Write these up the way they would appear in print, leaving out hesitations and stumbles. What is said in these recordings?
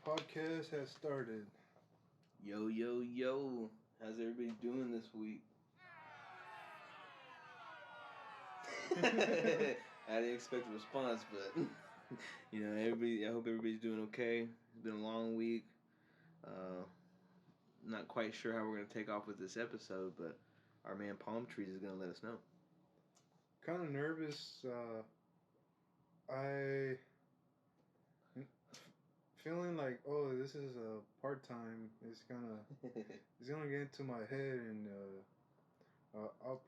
Podcast has started. Yo, yo, yo. How's everybody doing this week? I didn't expect a response, but everybody. I hope everybody's doing okay. It's been a long week. Uh, Not quite sure how we're gonna take off with this episode, but our man Palm Trees is gonna let us know. Kind of nervous. I feeling like, oh, this is a part time. It's gonna get into my head, and I'll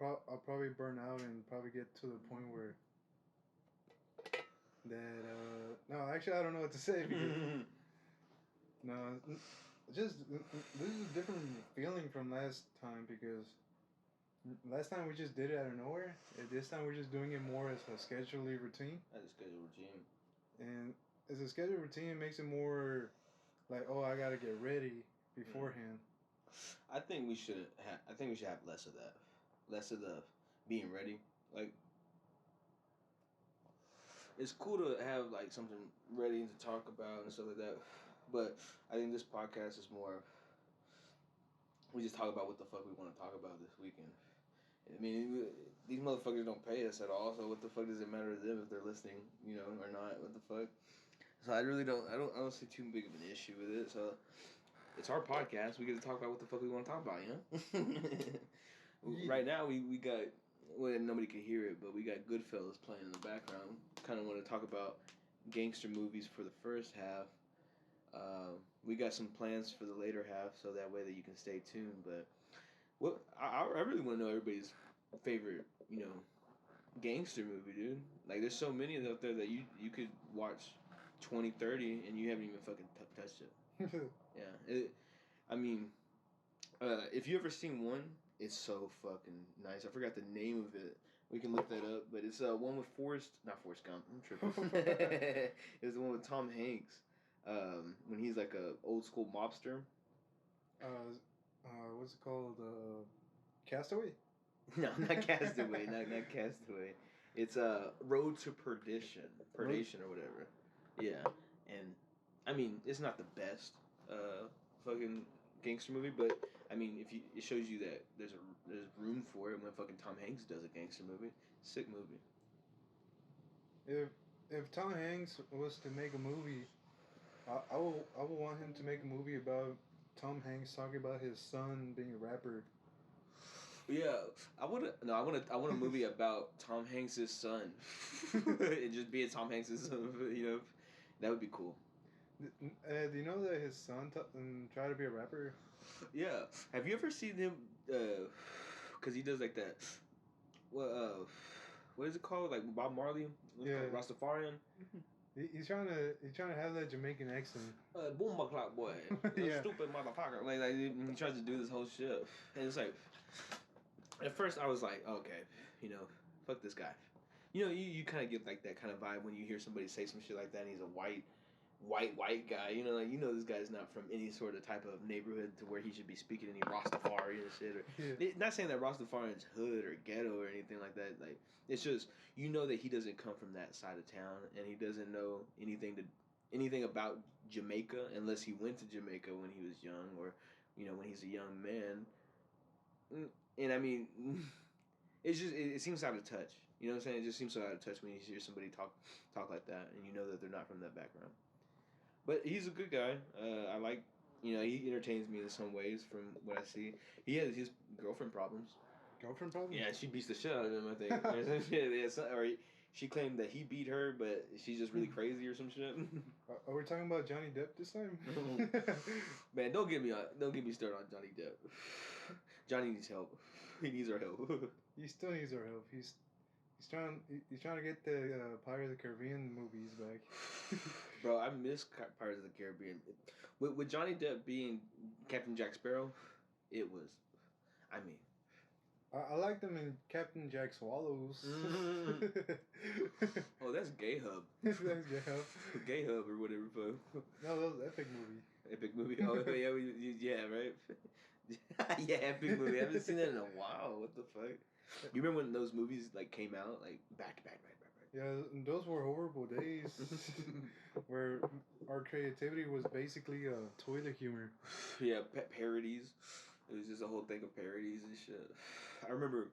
probably burn out and probably get to the point where that no, actually I don't know what to say because no, just this is a different feeling from last time because last time we just did it out of nowhere. And this time we're just doing it more as a scheduled routine. As a scheduled routine. And as a scheduled routine, it makes it more like, oh, I gotta get ready beforehand. I think we should have less of that, less of the being ready. Like, it's cool to have like something ready to talk about and stuff like that, but I think this podcast is more. We just talk about what the fuck we want to talk about this weekend. I mean, these motherfuckers don't pay us at all, so what the fuck does it matter to them if they're listening, or not? What the fuck? So I don't see too big of an issue with it. So it's our podcast. We get to talk about what the fuck we want to talk about, Yeah. Right now, we got, well, nobody can hear it, but we got Goodfellas playing in the background. Kind of want to talk about gangster movies for the first half. We got some plans for the later half, so that way that you can stay tuned. But I really want to know everybody's favorite, gangster movie, dude. Like, there's so many out there that you could watch 20, 30, and you haven't even fucking touched it. Yeah. If you ever seen one, it's so fucking nice. I forgot the name of it. We can look that up, but it's one with not Forrest Gump. I'm tripping. It's the one with Tom Hanks, when he's like a old school mobster. What's it called? Castaway? No, not Castaway. not Castaway. It's Road to Perdition, or whatever. Yeah, and I mean it's not the best fucking gangster movie, but I mean it shows you that there's room for it when fucking Tom Hanks does a gangster movie. Sick movie. If Tom Hanks was to make a movie, I will want him to make a movie about Tom Hanks talking about his son being a rapper. Yeah, I want a movie about Tom Hanks' son. It just being Tom Hanks' son, that would be cool. Do you know that his son tried to be a rapper? Yeah. Have you ever seen him? Because he does like that. Well, what is it called? Like Bob Marley? Yeah. Rastafarian. He's trying to have that Jamaican accent. Boom, my clock boy. Yeah. Stupid motherfucker. Like he tries to do this whole shit, and it's like, at first I was like, okay, fuck this guy. You kind of get like that kind of vibe when you hear somebody say some shit like that, and he's a white guy. This guy's not from any sort of type of neighborhood to where he should be speaking any Rastafari and shit. Or not saying that Rastafarian's hood or ghetto or anything like that. Like, it's just that he doesn't come from that side of town, and he doesn't know anything about Jamaica unless he went to Jamaica when he was young, or when he's a young man. And I mean, it's just it seems out of touch. You know what I'm saying? It just seems so out of touch when you hear somebody talk like that, and you know that they're not from that background. But he's a good guy. I like, he entertains me in some ways from what I see. He has his girlfriend problems. Girlfriend problems? Yeah, she beats the shit out of him, I think. Or she claimed that he beat her, but she's just really crazy or some shit. Are we talking about Johnny Depp this time? Man, don't get me started on Johnny Depp. Johnny needs help. He needs our help. He still needs our help. He's trying to get the Pirates of the Caribbean movies back. Bro, I miss Pirates of the Caribbean. With Johnny Depp being Captain Jack Sparrow, it was, I mean, I like them in Captain Jack Swallows. Oh, that's Gay Hub. That's Gay Hub. Gay Hub or whatever. No, that was Epic Movie. Epic Movie. Oh yeah, right. Yeah, Epic Movie. I haven't seen that in a while. What the fuck? You remember when those movies like came out like back? Yeah, those were horrible days where our creativity was basically toilet humor. Yeah, parodies. It was just a whole thing of parodies and shit. I remember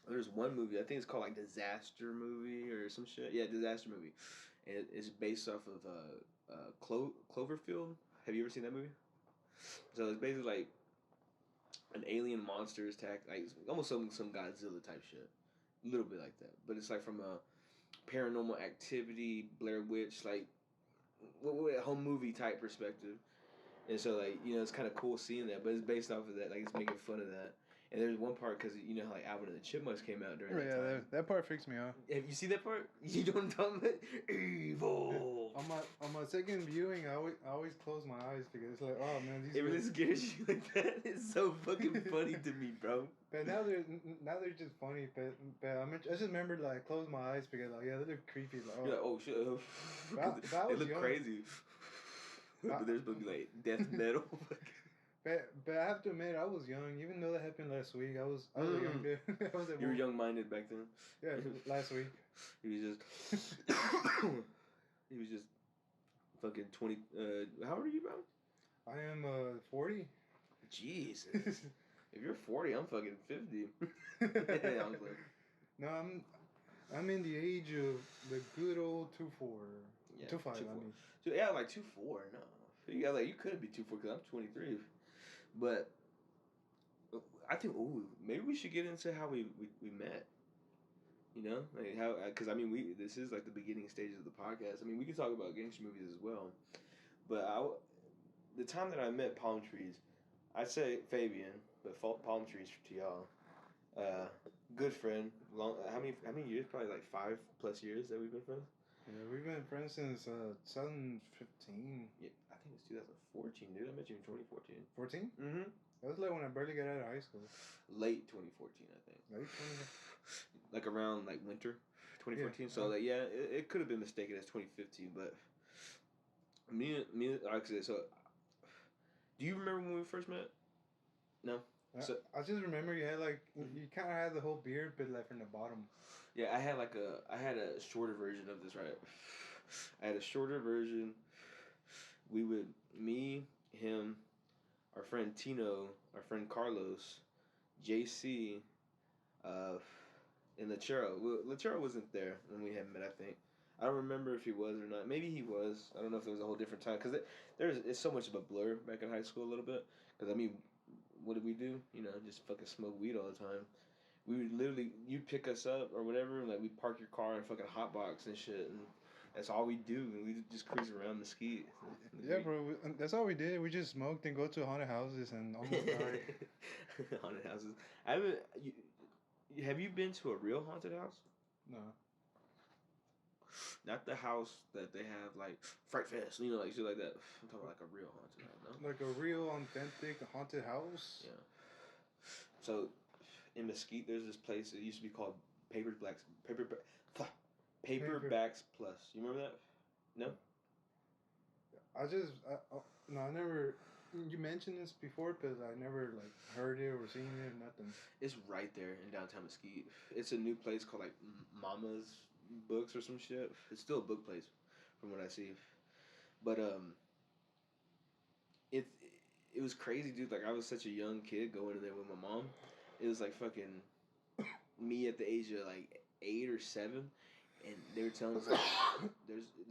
there's one movie. I think it's called like Disaster Movie or some shit. Yeah, Disaster Movie. And it's based off of Cloverfield. Have you ever seen that movie? So it's basically like an alien monster is attack, like almost some Godzilla type shit, a little bit like that. But it's like from a Paranormal Activity, Blair Witch, like what home movie type perspective. And so like it's kind of cool seeing that, but it's based off of that. Like it's making fun of that. And there's one part because you know how like Alvin and the Chipmunks came out during that time. That part freaks me out. Have you seen that part? You know what I'm talking about? Evil. On my second viewing, I always close my eyes because it's like, oh man, it really scares you like that. It's so fucking funny to me, bro. But now they're just funny. But I just remember like I closed my eyes because like they look creepy. Like, You're like, oh shit. They look young. Crazy. But there's supposed to be like death metal. But I have to admit, I was young. Even though that happened last week, I was a young dude. You were young-minded back then. Yeah, last week. He was just fucking 20. How old are you, bro? I am 40. Jesus. If you're 40, I'm fucking 50. I was like, no, I'm in the age of the good old 2-4. Yeah, 2-5. 2-4. I mean. Yeah, like 2-4. No, yeah, like you couldn't be 2-4 because I'm 23. But I think maybe we should get into how we met. You know, like how because I mean this is like the beginning stages of the podcast. I mean we can talk about gangster movies as well, but the time that I met Palm Trees, I'd say Fabian, but Palm Trees to y'all. Good friend. How many years? Probably like 5+ years that we've been friends. Yeah, we've been friends since 2015. Yeah, I think it's 2014, dude. I met you in 2014. 14? Mm-hmm. That was like when I barely got out of high school. Late 2014, I think. Late 2014. Like around like winter 2014. Yeah. So like it could have been mistaken as 2015, but me like I said, so do you remember when we first met? No. So I just remember you had like you kind of had the whole beard, but like from the bottom. Yeah, I had a shorter version of this, right? I had a shorter version. Me, him, our friend Tino, our friend Carlos, JC, and Lachero. Lachero wasn't there when we had met, I think. I don't remember if he was or not. Maybe he was. I don't know if it was a whole different time. Because it's so much of a blur back in high school a little bit. Because, I mean, what did we do? You know, just fucking smoke weed all the time. We would literally, you'd pick us up or whatever, and like we'd park your car and fucking hotbox and shit. And that's all we do. And we just cruise around Mesquite. Yeah, bro. That's all we did. We just smoked and go to haunted houses and almost died. Haunted houses. I haven't. Have you been to a real haunted house? No. Not the house that they have like Fright Fest, you know, like shit like that. I'm talking about like a real haunted house, no? Like a real authentic haunted house? Yeah. So, in Mesquite, there's this place. It used to be called Paperbacks Plus. You remember that? No. I never. You mentioned this before, but I never like heard it or seen it or nothing. It's right there in downtown Mesquite. It's a new place called like Mama's Books or some shit. It's still a book place, from what I see. But it was crazy, dude. Like I was such a young kid going in there with my mom. It was like fucking me at the age of like 8 or 7, and they were telling us like,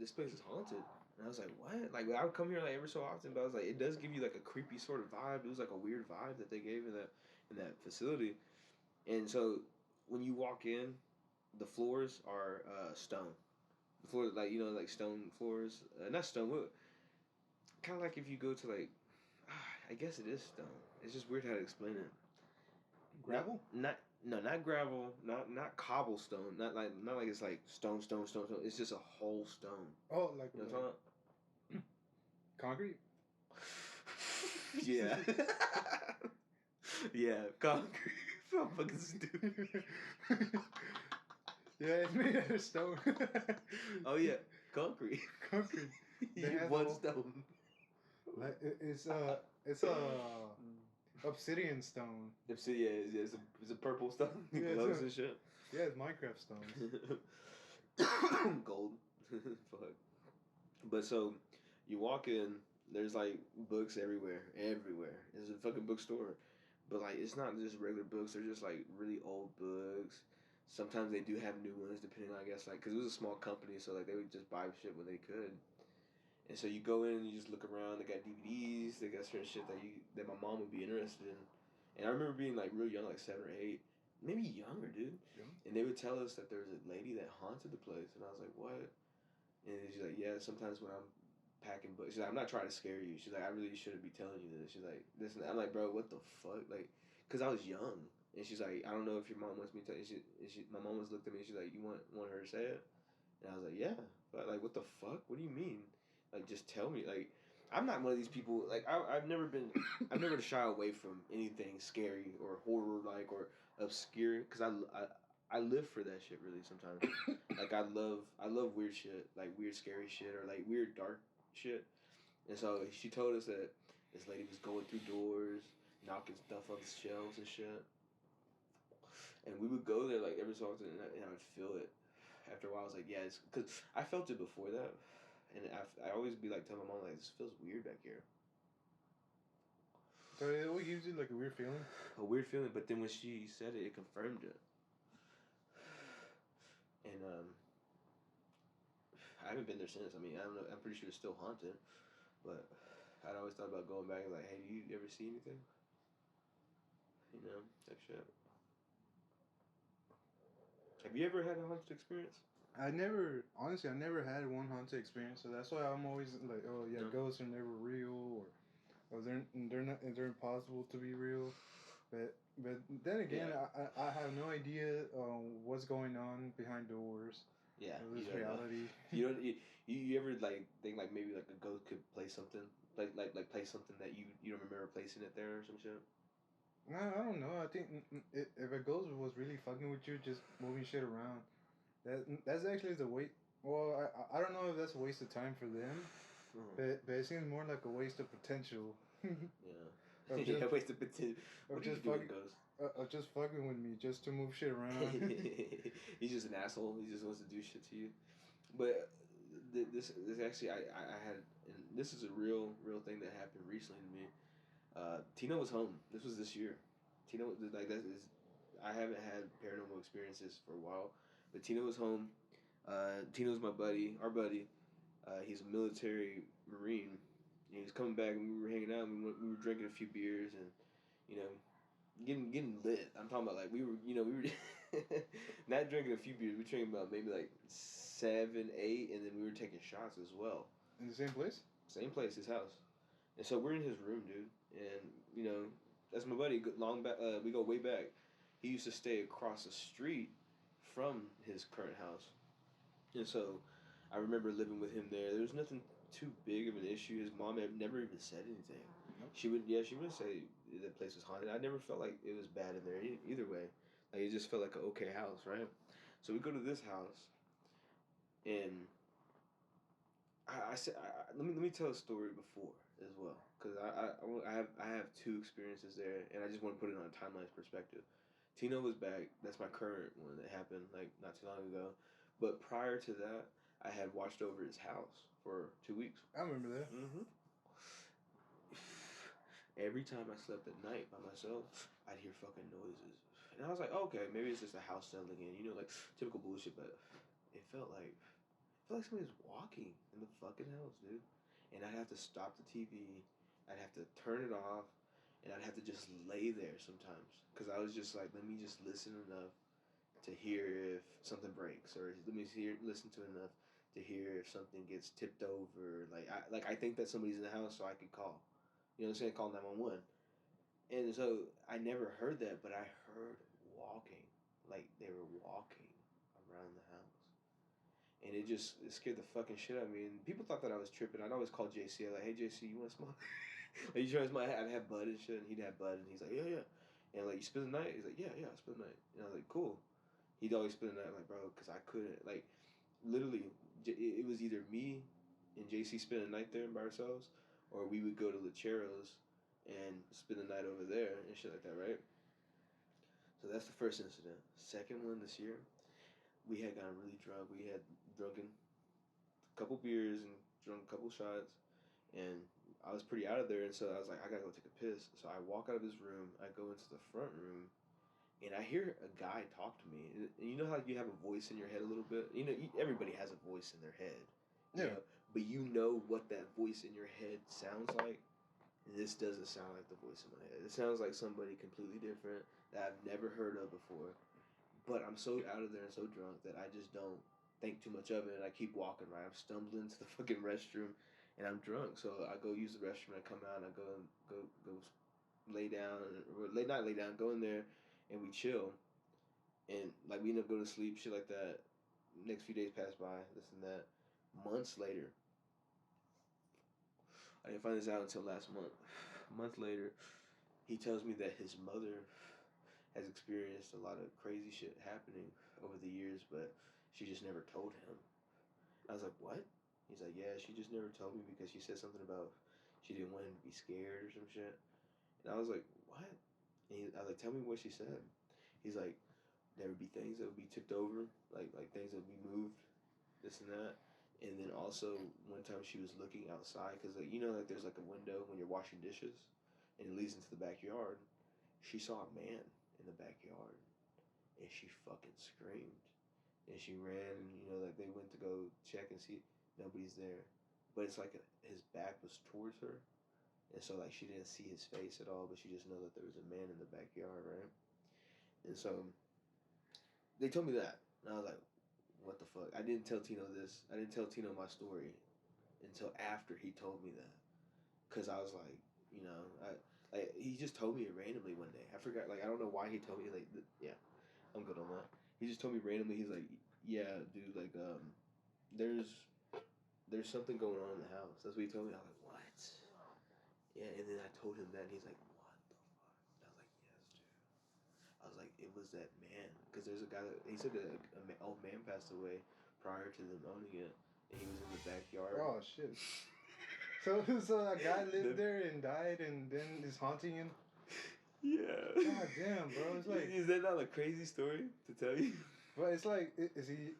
this place is haunted. And I was like, what? Like, I would come here like every so often, but I was like, it does give you like a creepy sort of vibe. It was like a weird vibe that they gave in that facility. And so when you walk in, the floors are stone. The floor, like like stone floors, not stone wood. Kind of like if you go to like, I guess it is stone. It's just weird how to explain it. Gravel? Not gravel, not cobblestone, not like it's like stone. It's just a whole stone. Oh, like you know what I'm talking about? Concrete? Yeah. Yeah, concrete. I'm fucking stupid. Yeah, it's made out of stone. Oh yeah, concrete. Concrete. One stone. Like it's obsidian stone. Obsidian, yeah, it's a purple stone. Yeah, Glows and shit. Yeah, it's Minecraft stone. Gold. Fuck. But so, you walk in, there's like books everywhere. Everywhere. It's a fucking bookstore. But like, it's not just regular books. They're just like really old books. Sometimes they do have new ones, depending on, I guess, like, because it was a small company, so like they would just buy shit when they could. And so you go in and you just look around. They got DVDs. They got certain shit that my mom would be interested in. And I remember being like real young, like 7 or 8, maybe younger, dude. Yeah. And they would tell us that there was a lady that haunted the place, and I was like, what? And she's like, yeah, sometimes when I'm packing books, she's like, I'm not trying to scare you. She's like, I really shouldn't be telling you this. She's like, this and that. I'm like, bro, what the fuck? Like, cause I was young, and she's like, I don't know if your mom wants me to tell you. My mom was looked at me. She's like, you want her to say it? And I was like, yeah. But like, what the fuck? What do you mean? Like, just tell me. Like, I'm not one of these people. Like, I've never been. I've never shy away from anything scary or horror like or obscure. Cause I live for that shit really sometimes. Like, I love weird shit, like weird scary shit or like weird dark shit. And so she told us that this lady was going through doors, knocking stuff off the shelves and shit. And we would go there like every so often, and I would feel it. After a while, I was like, yeah, it's because I felt it before that, and I always be like telling my mom like, this feels weird back here. So it always gives you like a weird feeling. A weird feeling, but then when she said it, it confirmed it. And I haven't been there since. I mean, I don't know. I'm pretty sure it's still haunted, but I'd always thought about going back and like, hey, do you ever see anything? You know, that shit. Have you ever had a haunted experience? I never had one haunted experience, so that's why I'm always like, oh yeah, No. ghosts are never real, or they're impossible to be real. But then again, Yeah. I have no idea what's going on behind doors. Yeah, Of this you don't know. reality. You don't. You ever like think like maybe like a ghost could play something like play something that you don't remember placing it there or some shit? No, I don't know. I think if a ghost was really fucking with you, just moving shit around, that's actually the wait. Well, I don't know if that's a waste of time for them, but it seems more like a waste of potential. Yeah. Of Yeah, just waste of potential. What of do you just do with fucking ghosts? of just fucking with me just to move shit around. He's just an asshole. He just wants to do shit to you. But this actually I had, and this is a real thing that happened recently to me. Tina was home. This was this year. Tina was like that is. I haven't had paranormal experiences for a while, but Tina was home. Tina was my buddy, our buddy. He's a military marine. He was coming back, and we were hanging out. And we were drinking a few beers, and you know, getting lit. I'm talking about like we were not drinking a few beers. We were drinking about maybe like 7, 8, and then we were taking shots as well. In the same place? Same place, his house. And so we're in his room, dude. And that's my buddy. Long back, we go way back. He used to stay across the street from his current house, and so I remember living with him there. There was nothing too big of an issue. His mom had never even said anything. Nope. She would say the place was haunted. I never felt like it was bad in there either way. Like it just felt like an okay house, right? So we go to this house, and I said, let me tell a story before as well, because I have two experiences there, and I just want to put it on a timeline perspective. Tino was back. That's my current one that happened like not too long ago, but prior to that, I had watched over his house for 2 weeks. I remember that. Mm-hmm. Every time I slept at night by myself, I'd hear fucking noises, and I was like, okay, maybe it's just a house settling in, like typical bullshit. But it felt like somebody was walking in the fucking house, dude. And I'd have to stop the TV. I'd have to turn it off, and I'd have to just lay there sometimes, because I was just like, let me just listen enough to hear if something breaks, or let me listen to enough to hear if something gets tipped over. I think that somebody's in the house, so I could call. You know what I'm saying? Call 911. And so I never heard that, but I heard walking, like they were walking around the house. And it scared the fucking shit out of me. And people thought that I was tripping. I'd always call JC. I'm like, hey JC, you want to smoke? Like, you try to smoke? I'd have bud and shit, and he'd have bud, and he's like, yeah, yeah. And like, you spend the night? He's like, yeah, I spend the night. And I was like, cool. He'd always spend the night. I'm like, bro, because I couldn't. Like, literally, it was either me and JC spend the night there by ourselves, or we would go to Lecheros and spend the night over there and shit like that, right? So that's the first incident. Second one this year, we had gotten really drunk. We had drunken a couple beers and drunk a couple shots, and I was pretty out of there. And so I was like, I gotta go take a piss. So I walk out of his room. I go into the front room, and I hear a guy talk to me. And you know how you have a voice in your head a little bit. You know, everybody has a voice in their head. You know, but you know what that voice in your head sounds like. This doesn't sound like the voice in my head. It sounds like somebody completely different that I've never heard of before. But I'm so out of there and so drunk that I just don't think too much of it. And I keep walking, right? I'm stumbling to the fucking restroom and I'm drunk. So I go use the restroom and I come out and I go lay down, or not lay down, go in there and we chill. And like we end up going to sleep, shit like that. Next few days pass by, this and that. Months later, I didn't find this out until last month. A month later, he tells me that his mother has experienced a lot of crazy shit happening over the years, but she just never told him. I was like, what? He's like, yeah, she just never told me because she said something about she didn't want him to be scared or some shit. And I was like, what? And I was like, tell me what she said. He's like, there would be things that would be tipped over, like things that would be moved, this and that. And then also one time she was looking outside because like, you know, like there's like a window when you're washing dishes, and it leads into the backyard. She saw a man in the backyard, and she fucking screamed, and she ran, and you know, like they went to go check and see nobody's there, but it's like his back was towards her, and so like she didn't see his face at all, but she just know that there was a man in the backyard, right? And so they told me that, and I was like, what the fuck? I didn't tell Tino this. I didn't tell Tino my story until after he told me that, cause I was like, you know, like he just told me it randomly one day. I forgot, like I don't know why he told me, like yeah, I'm good on that. He just told me randomly. He's like, yeah, dude, like there's something going on in the house. That's what he told me. I was like, what? Yeah, and then I told him that, and he's like, what the fuck? And I was like, yes, dude. I was like, it was that man, because there's a guy that he said that an old man passed away prior to them owning it, and he was in the backyard. Oh shit. So that guy lived there and died, and then is haunting him. Yeah. God damn, bro. It's like, is that not a crazy story to tell you? But it's like, is he?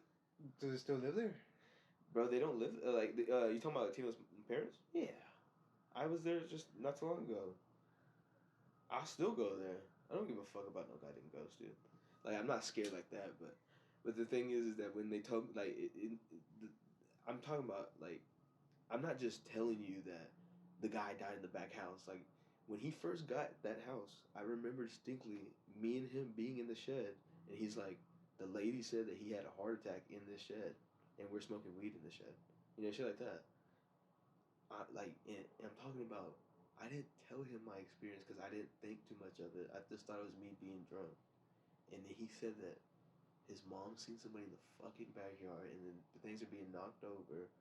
Does he still live there? Bro, they don't live you talking about Tino's parents? Yeah, I was there just not too long ago. I'll still go there. I don't give a fuck about no goddamn ghost, dude. Like I'm not scared like that, but the thing is that when they told me, like I'm talking about, like, I'm not just telling you that the guy died in the back house. Like when he first got that house, I remember distinctly me and him being in the shed, and he's like, the lady said that he had a heart attack in this shed, and we're smoking weed in the shed. You know, shit like that. And I'm talking about, I didn't tell him my experience because I didn't think too much of it. I just thought it was me being drunk. And then he said that his mom seen somebody in the fucking backyard, and then the things are being knocked over.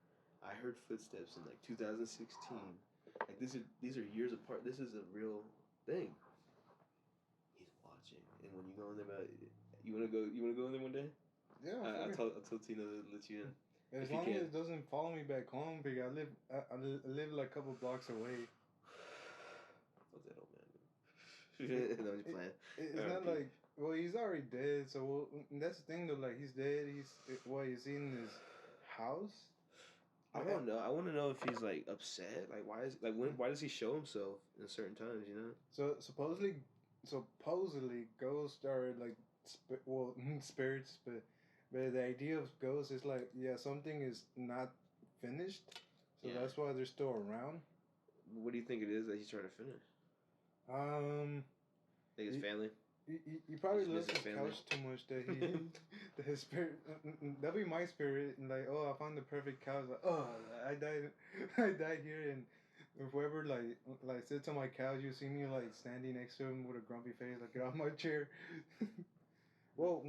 I heard footsteps in like 2016. Like these are years apart. This is a real thing. He's watching, and when you go in there, you wanna go in there one day? Yeah. I told Tina to let you in. As long as it doesn't follow me back home, because I live like a couple blocks away. What's that old man? No, he's playing. It's not like, well, he's already dead. So that's the thing though. Like he's dead. He's in his house. I don't know. I want to know if he's like upset. Like why does he show himself in certain times? You know. So supposedly, ghosts are like spirits, but the idea of ghosts is like, yeah, something is not finished, so that's why they're still around. What do you think it is that he's trying to finish? Think his family. He probably loves his couch too much that that his spirit. That'll be my spirit, and like, oh, I found the perfect couch. Like, oh, I died here, and whoever like sits on my couch, you see me like standing next to him with a grumpy face, like, get off my chair. Well,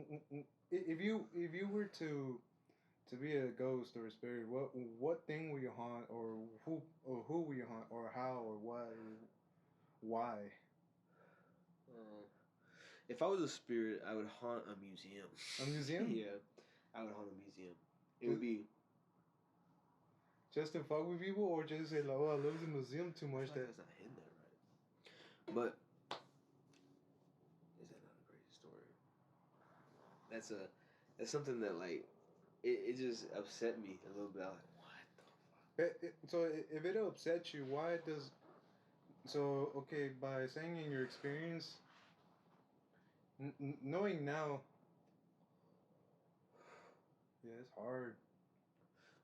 if you were to be a ghost or a spirit, what thing will you haunt, or who will you haunt, or how, or what, or why? If I was a spirit, I would haunt a museum. A museum? Yeah, I would haunt a museum. It would be just to fuck with people, or just say like, oh, I love the museum too much. That's not hidden there, right? But is that not a crazy story? It's something that like it just upset me a little bit. I was like, what the fuck? So if it upsets you, why does? So okay, by saying in your experience, knowing now, yeah, it's hard.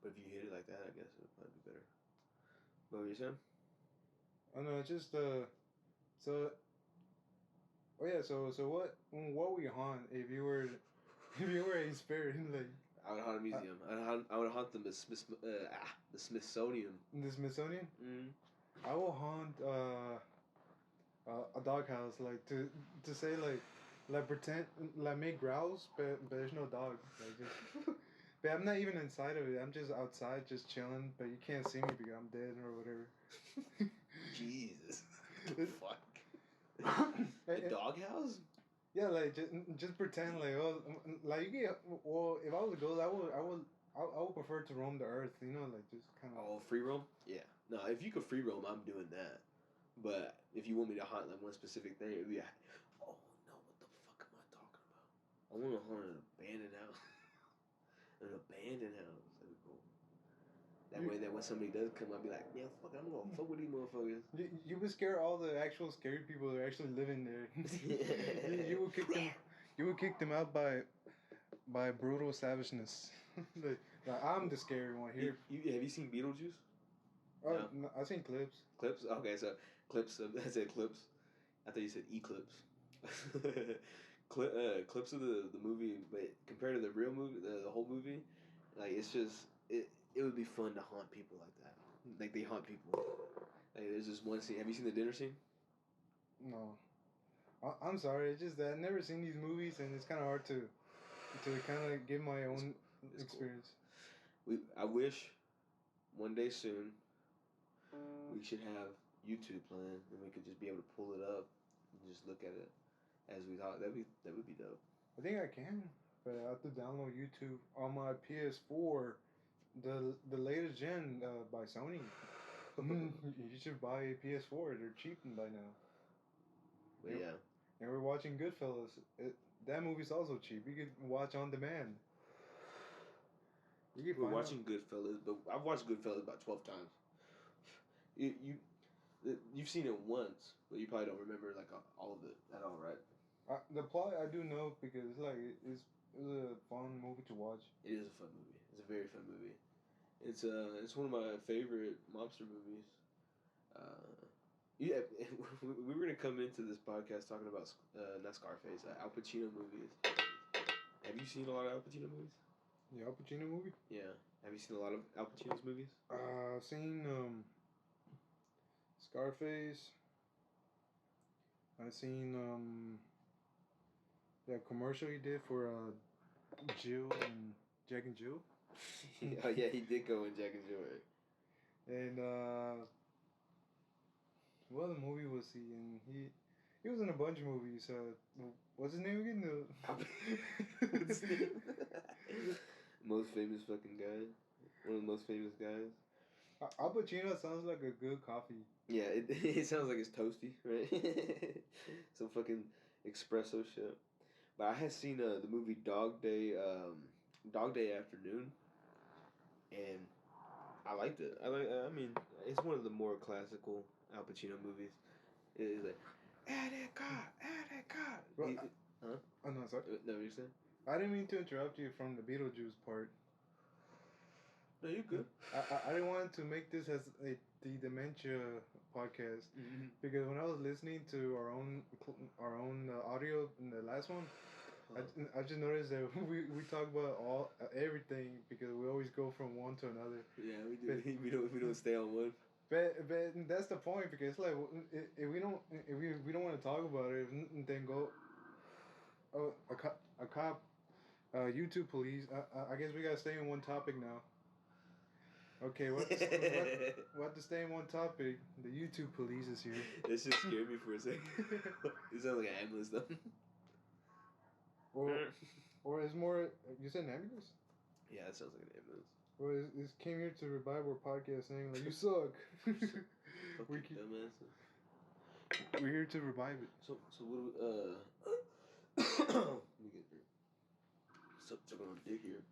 But if you hit it like that, I guess it would probably be better. What were you saying? I know, it's just so. Oh yeah, so what would you haunt if you were a spirit like? I would haunt a museum. I would haunt the Smithsonian. The Smithsonian. Mm. I will haunt a doghouse, like to say like pretend like make growls, but there's no dog. Like just, but I'm not even inside of it. I'm just outside, just chilling. But you can't see me because I'm dead or whatever. Jesus, fuck. A doghouse? Yeah, like just pretend like, oh, like you get, well, if I was a ghost, I would prefer to roam the earth. You know, like just kind of. Oh, free roam? Yeah. No, if you could free roam, I'm doing that. But if you want me to haunt like one specific thing, it'd be like, oh no, what the fuck am I talking about? I want to haunt an abandoned house. An abandoned house. That'd be cool. That way, that when somebody does come, I'll be like, yeah, fuck it, I'm gonna fuck with these motherfuckers. You would scare all the actual scary people that are actually living there. you would kick them. You would kick them out by brutal savageness. like I'm the scary one here. Have you seen Beetlejuice? Oh, no, I've seen clips. Clips? Okay, so clips of I said clips. I thought you said eclipse. Clips of the movie, but compared to the real movie, the whole movie, like it's just it would be fun to haunt people like that. Like they haunt people. Like there's this one scene. Have you seen the dinner scene? No, I'm sorry. It's just that I've never seen these movies, and it's kind of hard to kind of give my own experience. Cool. I wish one day soon we should have YouTube playing, and we could just be able to pull it up and just look at it as we talk. That would be dope. I think I can, but I have to download YouTube on my PS4, the latest gen by Sony. You should buy a PS4. They're cheap by now. But yeah. And we're watching Goodfellas. That movie's also cheap. You can watch on demand. We're watching Goodfellas, but I've watched Goodfellas about 12 times. You've seen it once, but you probably don't remember like all of it at all, right? The plot I do know because it's a fun movie to watch. It is a fun movie. It's a very fun movie. It's one of my favorite mobster movies. Yeah, we were gonna come into this podcast talking about not Scarface, Al Pacino movies. Have you seen a lot of Al Pacino movies? The Al Pacino movie? Yeah. Have you seen a lot of Al Pacino's movies? I've seen Scarface. I've seen the commercial he did for Jill and Jack and Jill. Oh yeah, he did go in Jack and Jill. Right? And what other movie was he in? He was in a bunch of movies. What's his name again? What's his name? Most famous fucking guy. One of the most famous guys. Al Pacino sounds like a good coffee. Yeah, it sounds like it's toasty, right? Some fucking espresso shit. But I had seen the movie Dog Day Afternoon, and I liked it. I mean, it's one of the more classical Al Pacino movies. It's like, add that car. Well, huh? Oh no, sorry. No, what you saying? I didn't mean to interrupt you from the Beetlejuice part. No, you're good. I didn't want to make this as the Dementia podcast because when I was listening to our own audio in the last one, I just noticed that we talk about everything because we always go from one to another. Yeah, we do. But, we don't stay on one. But that's the point because like if we don't want to talk about it, then go. Oh, a cop, YouTube police. I guess we gotta stay on one topic now. Okay, what to stay in one topic? The YouTube police is here. That just scared me for a second. It sounds like an ambulance though. Or it's more. You said an ambulance? Yeah, that sounds like an ambulance. Well, it came here to revive our podcast, saying like you suck. We're dumbasses. We're here to revive it. So what? Let me get here. Sucking on dick here.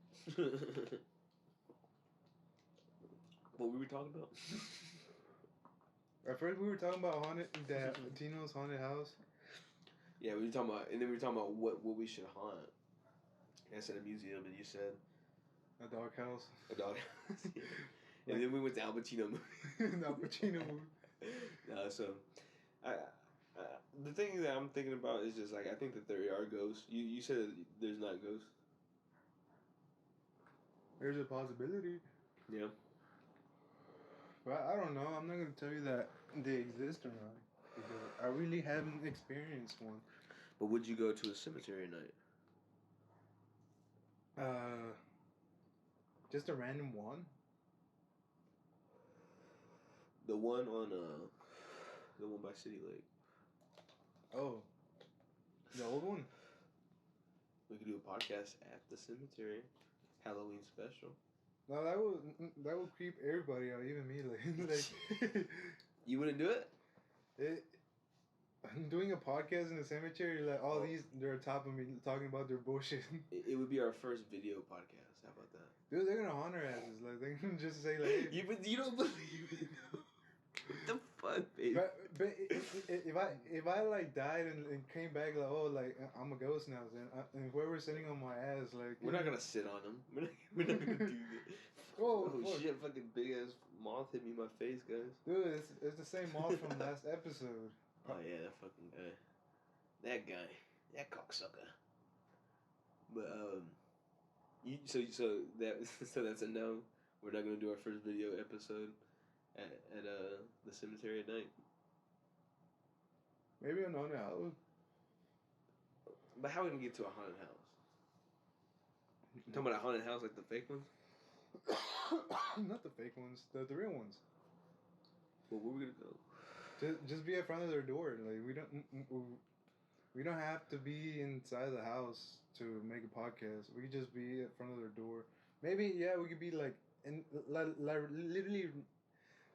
What were we talking about? At first, we were talking about Tino's haunted house. Yeah, we were talking about, and then we were talking about what we should haunt. I said a museum, and you said a doghouse. A doghouse. And then we went to Al Pacino movie. Al Pacino movie. So, the thing that I'm thinking about is just like I think that there are ghosts. You said that there's not ghosts. There's a possibility. Yeah. But I don't know. I'm not gonna tell you that they exist or not because I really haven't experienced one. But would you go to a cemetery at night? Just a random one. The one on the one by City Lake. Oh, the old one. We could do a podcast at the cemetery, Halloween special. No, that would creep everybody out, even me. Like you wouldn't do it? I'm doing a podcast in the cemetery. Like all these, they're on top of me talking about their bullshit. It would be our first video podcast. How about that? Dude, they're gonna haunt our asses. Like they can just say like, hey. you don't believe it. What the fuck, baby? But if I like died and came back like like I'm a ghost now, and whoever's sitting on my ass like we're not gonna sit on him. We're not gonna do that. Oh shit! Fucking big ass moth hit me in my face, guys. Dude, it's the same moth from last episode. Oh yeah, that fucking guy. That guy. That cocksucker. But so that's a no. We're not gonna do our first video episode at the cemetery at night. Maybe an haunted house. But how are we gonna get to a haunted house? You talking about a haunted house like the fake ones? Not the fake ones, the real ones. Well, where are we gonna go? Just be in front of their door. Like we don't have to be inside the house to make a podcast. We could just be in front of their door. Maybe we could be like literally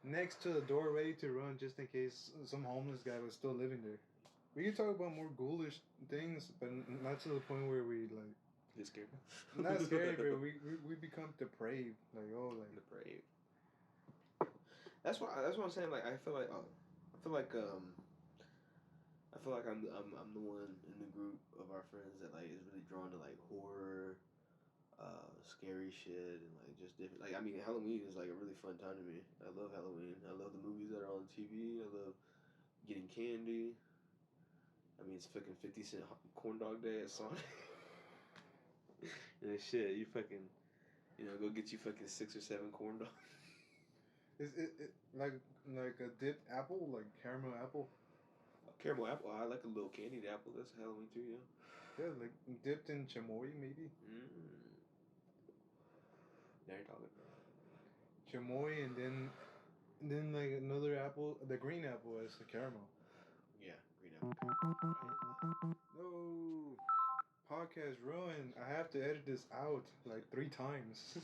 next to the door, ready to run, just in case some homeless guy was still living there. We could talk about more ghoulish things, but not to the point where we like get scared. Not scary, but we become depraved. Like depraved. That's what I'm saying. Like I feel like I'm the one in the group of our friends that like is really drawn to like horror, scary shit, and like just different. Like I mean, Halloween is like a really fun time to me. I love Halloween. I love the movies that are on TV. I love getting candy. I mean, it's fucking 50 cent corn dog day at Sonic. And shit, you fucking, go get you fucking 6 or 7 corn dogs. Is it like a dipped apple, like caramel apple? Caramel apple. I like a little candied apple. That's Halloween too, yeah. Yeah, like dipped in chamoy, maybe. Now you're talking. Chamoy, and then like another apple, the green apple is the caramel. Yeah, green apple. No, podcast ruined. I have to edit this out like 3 times.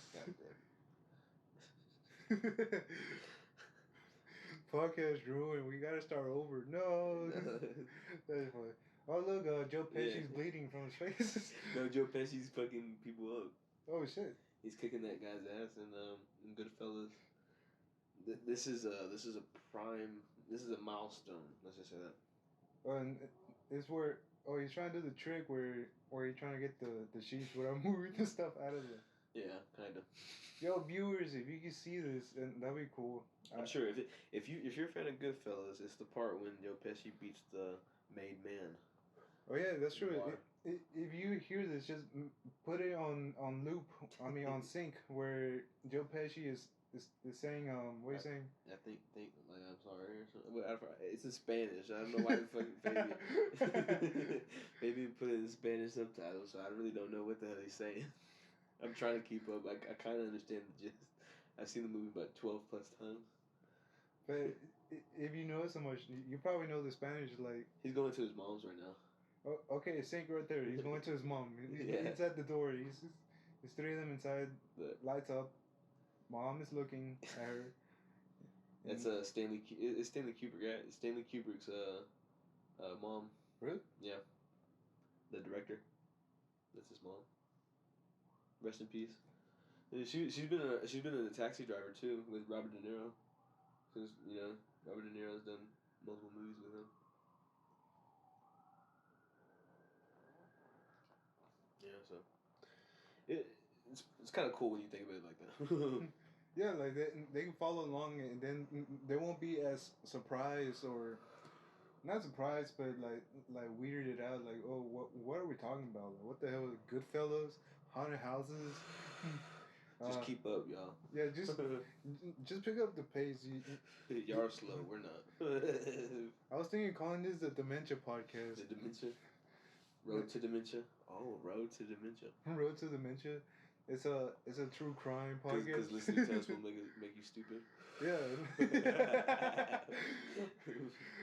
Podcast ruined. We gotta start over. No. That's funny. Oh look, Joe Pesci's bleeding from his face. No, Joe Pesci's fucking people up. Oh shit. He's kicking that guy's ass in Goodfellas. This is a milestone. Let's just say that. And it's where he's trying to do the trick where he's trying to get the sheets without moving the stuff out of there. Yeah, kind of. Yo, viewers, if you can see this, then that'd be cool. I'm sure if you're a fan of Goodfellas, it's the part when Joe Pesci beats the made man. Oh yeah, that's true. If you hear this, just put it on loop. I mean on sync, where Joe Pesci is saying what are you saying? I think like I'm sorry or something. It's in Spanish. I don't know why the fucking maybe put it in Spanish subtitles, so I really don't know what the hell he's saying. I'm trying to keep up. I kind of understand the gist. I've seen the movie about 12 plus times. But if you know it so much, you probably know the Spanish. Like he's going to his mom's right now. Oh, okay, sync right there. He's going to his mom. He's at the door. There's 3 of them inside. Lights up. Mom is looking at her. That's It's Stanley Kubrick, right? It's Stanley Kubrick's mom. Really? Yeah. The director. That's his mom. Rest in peace. She's been a taxi driver too with Robert De Niro. Since Robert De Niro's done multiple movies with him. Yeah, so it's kind of cool when you think of it like that. Yeah, like they can follow along and then they won't be as surprised or not surprised, but like weirded out. Like, oh, what are we talking about? Like, what the hell? Goodfellas, haunted houses. Just keep up, y'all. Yeah, just pick up the pace. Y'all are slow. We're not. I was thinking calling this the Dementia podcast. The Dementia. Road to Dementia. Oh, Road to Dementia. Road to Dementia. It's a true crime podcast. Because listening to us will make you stupid. Yeah.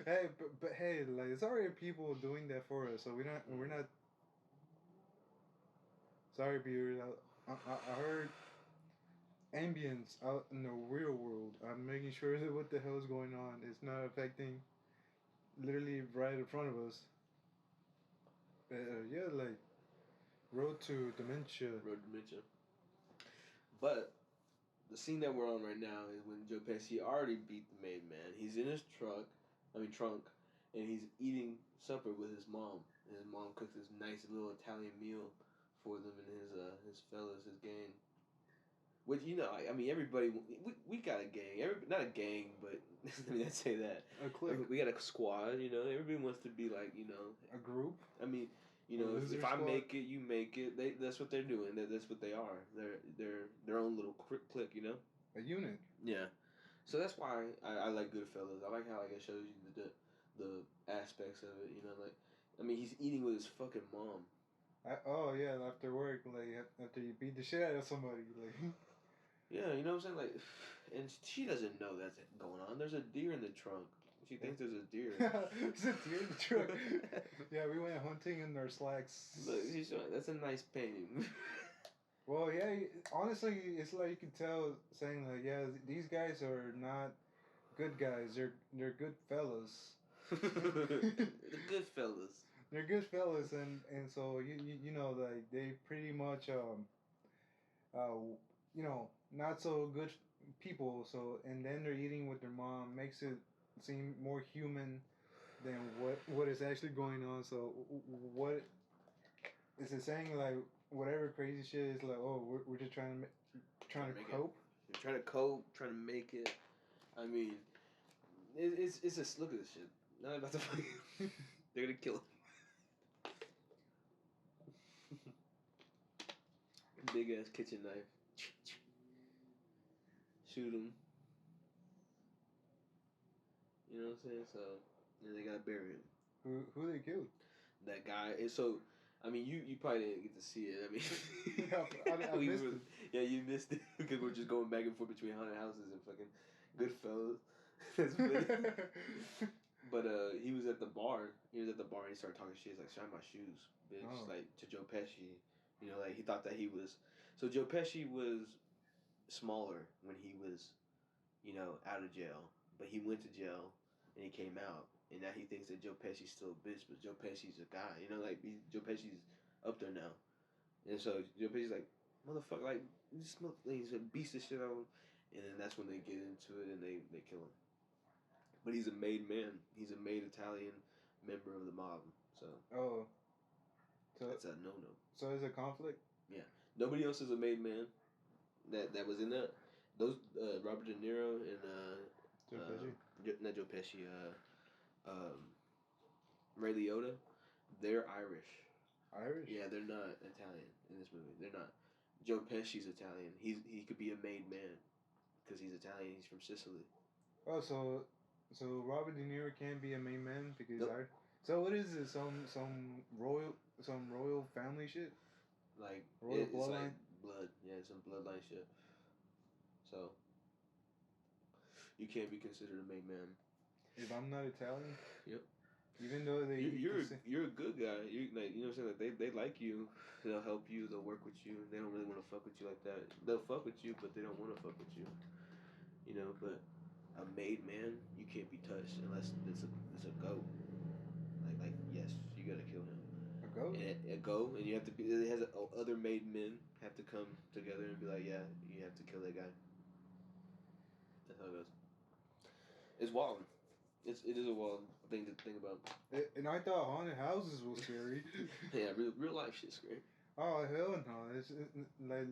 Hey, but hey, like it's already people doing that for us, so we're not. Sorry, viewers. I heard ambience out in the real world. I'm making sure that what the hell is going on is not affecting literally right in front of us. Yeah, like Road to Dementia. Road to Dementia. But the scene that we're on right now is when Joe Pesci already beat the main man. He's in his trunk, and he's eating supper with his mom. And his mom cooks this nice little Italian meal for them and his fellas, his gang. Which I mean, everybody we got a gang. Not a gang, but let me not say that. A clique. We got a squad. Everybody wants to be like a group. I mean, if I make it, you make it. That's what they're doing. That's what they are. They're their own little clique. A unit. Yeah. So that's why I like Goodfellas. I like how it shows you the aspects of it. I mean, he's eating with his fucking mom. Oh yeah, after work, like after you beat the shit out of somebody, like. Yeah, you know what I'm saying? Like, and she doesn't know that's going on. There's a deer in the trunk. She thinks there's a deer. There's a deer in the trunk. Yeah, we went hunting in our slacks. Look, she's showing, that's a nice painting. Well, yeah, honestly, it's like you can tell saying like, yeah, these guys are not good guys. They're good fellas. The good fellas. They're good fellas, and so you know like they pretty much not so good people. So and then they're eating with their mom makes it seem more human than what is actually going on. So what is it saying? Like whatever crazy shit is like, oh, we're just trying to cope. You're trying to cope, trying to make it. I mean, it's just look at this shit. Now they're about to fucking they're gonna kill him. Big ass kitchen knife. Shoot him. You know what I'm saying? So, and they gotta bury him. Who they killed? That guy. And so, I mean, you probably didn't get to see it. I mean, I missed it. Yeah, you missed it because we're just going back and forth between haunted houses and fucking Goodfellas. That's funny. But he was at the bar. He was at the bar and he started talking shit. He's like, "Shine my shoes, bitch!" Oh. Like to Joe Pesci. Like he thought that he was. So Joe Pesci was smaller when he was, out of jail. But he went to jail and he came out, and now he thinks that Joe Pesci's still a bitch, but Joe Pesci's a guy. Joe Pesci's up there now, and so Joe Pesci's like, motherfucker, like he's a beast of shit out of him, and then that's when they get into it and they kill him. But he's a made man. He's a made Italian member of the mob. So so that's a no-no. So is a conflict? Yeah. Nobody else is a made man that was in that. Those Robert De Niro and Joe Pesci. Not Joe Pesci. Ray Liotta. They're Irish. Irish? Yeah, they're not Italian in this movie. They're not. Joe Pesci's Italian. He could be a made man because he's Italian. He's from Sicily. Oh, so Robert De Niro can't be a main man because Nope. he's Irish. So what is this? Some royal family shit? Like royal it's bloodline? like blood. Yeah, some bloodline shit. So you can't be considered a main man if I'm not Italian. Yep. Even though you're a good guy. You know what I'm saying? Like they like you. They'll help you. They'll work with you. They don't really want to fuck with you like that. They'll fuck with you, but they don't want to fuck with you. But a made man, you can't be touched unless it's a goat. Like yes, you gotta kill him. A Go. And you have to be. It has other made men have to come together and be like, yeah, you have to kill that guy. That's how it goes. It's wild. It is a wild thing to think about. And I thought haunted houses was scary. Yeah, real life shit's scary. Oh hell no! It's like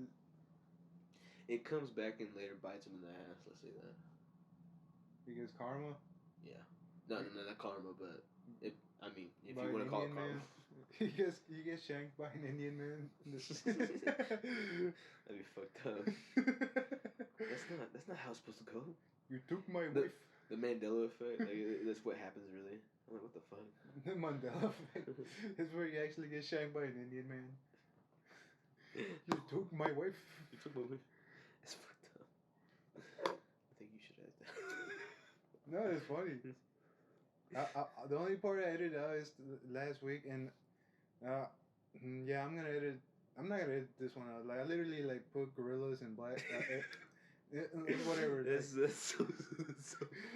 it comes back and later bites him in the ass. Let's say that. Because karma. Yeah. No, not karma, but if you By want to call it Indian karma. man. He gets shanked by an Indian man. That'd be fucked up. That's not how it's supposed to go. You took my wife. The Mandela effect. Like, that's what happens really. I'm like, what the fuck? The Mandela effect is where you actually get shanked by an Indian man. You took my wife. You took my wife. It's fucked up. I think you should add that. No, it's funny. The only part I edited out is last week, and yeah, I'm not gonna edit this one out. Like I literally like put gorillas in black. Whatever. That's so.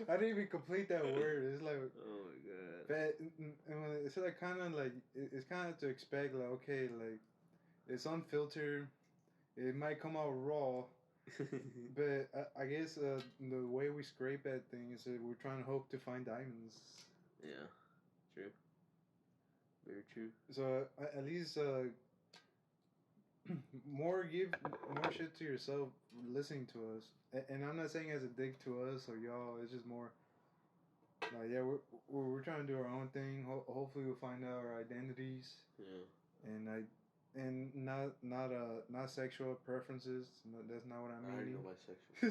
I didn't even complete that word. It's like. Oh my god. But it's like kind of like it's kind of to expect like okay like it's unfiltered. It might come out raw. But I guess the way we scrape at things is that we're trying to hope to find diamonds. Yeah, true. Very true. So at least give more shit to yourself listening to us. And I'm not saying as a dig to us or y'all. It's just more like yeah we're trying to do our own thing. Hopefully we'll find out our identities. Yeah. And not sexual preferences. No, that's not what I mean. I already know my sexual.